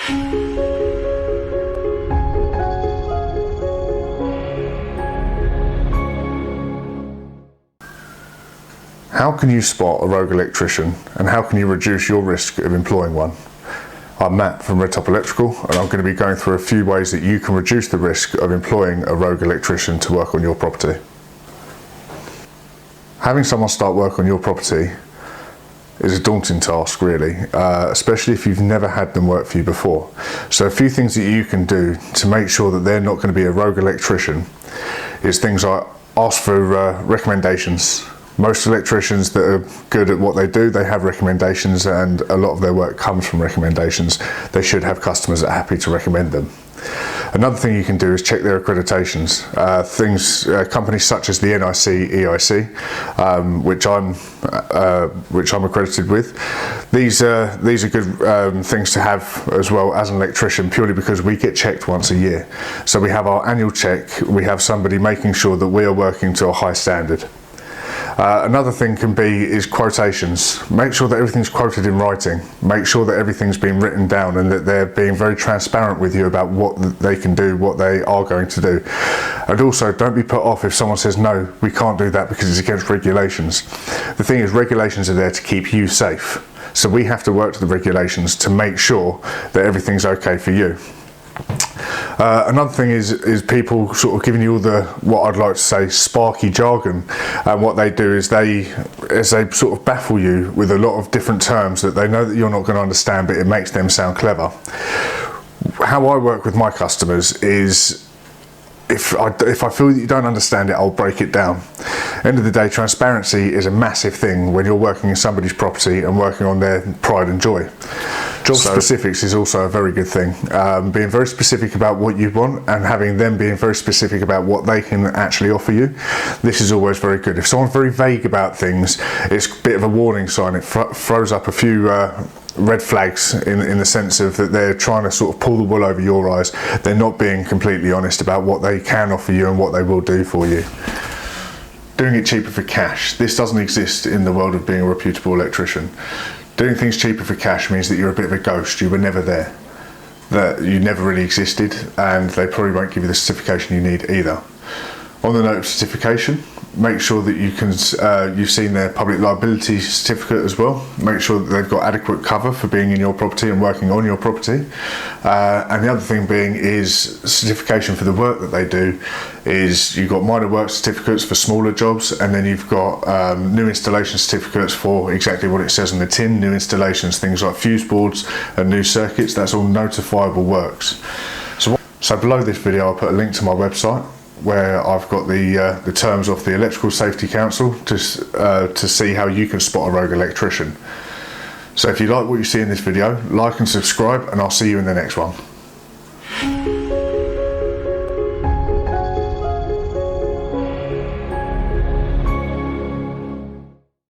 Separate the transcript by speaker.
Speaker 1: How can you spot a rogue electrician, and how can you reduce your risk of employing one? I'm Matt from Red Top Electrical, and I'm going to be going through a few ways that you can reduce the risk of employing a rogue electrician to work on your property. Having someone start work on your property is a daunting task, really, especially if you've never had them work for you before. So a few things that you can do to make sure that they're not going to be a rogue electrician is things like ask for recommendations. Most electricians that are good at what they do, they have recommendations, and a lot of their work comes from recommendations. They should have customers that are happy to recommend them. Another thing you can do is check their accreditations. Companies such as the NIC, EIC, which I'm accredited with. These are good things to have as well as an electrician, purely because we get checked once a year. So we have our annual check. We have somebody making sure that we are working to a high standard. Another thing is quotations. Make sure that everything's quoted in writing. Make sure that everything's been written down and that they're being very transparent with you about what they can do, what they are going to do. And also, don't be put off if someone says, no, we can't do that because it's against regulations. The thing is, regulations are there to keep you safe. So we have to work to the regulations to make sure that everything's okay for you. Another thing is people sort of giving you all the, what I'd like to say, sparky jargon, and what they do is they sort of baffle you with a lot of different terms that they know that you're not going to understand, but it makes them sound clever. How I work with my customers is, if I feel that you don't understand it, I'll break it down. End of the day, transparency is a massive thing when you're working in somebody's property and working on their pride and joy. Job specifics is also a very good thing. Being very specific about what you want and having them being very specific about what they can actually offer you. This is always very good. If someone's very vague about things, it's a bit of a warning sign. It throws up a few red flags in the sense of that they're trying to sort of pull the wool over your eyes. They're not being completely honest about what they can offer you and what they will do for you. Doing it cheaper for cash. This doesn't exist in the world of being a reputable electrician. Doing things cheaper for cash means that you're a bit of a ghost. You were never there. That you never really existed, and they probably won't give you the certification you need either. On the note of certification, make sure that you've seen their public liability certificate as well. Make sure that they've got adequate cover for being in your property and working on your property. And the other thing being is certification for the work that they do. Is you've got minor work certificates for smaller jobs, and then you've got new installation certificates for exactly what it says on the tin, new installations, things like fuse boards and new circuits. That's all notifiable works. So below this video I'll put a link to my website, where I've got the terms of the Electrical Safety Council to see how you can spot a rogue electrician. So if you like what you see in this video, like and subscribe, and I'll see you in the next one.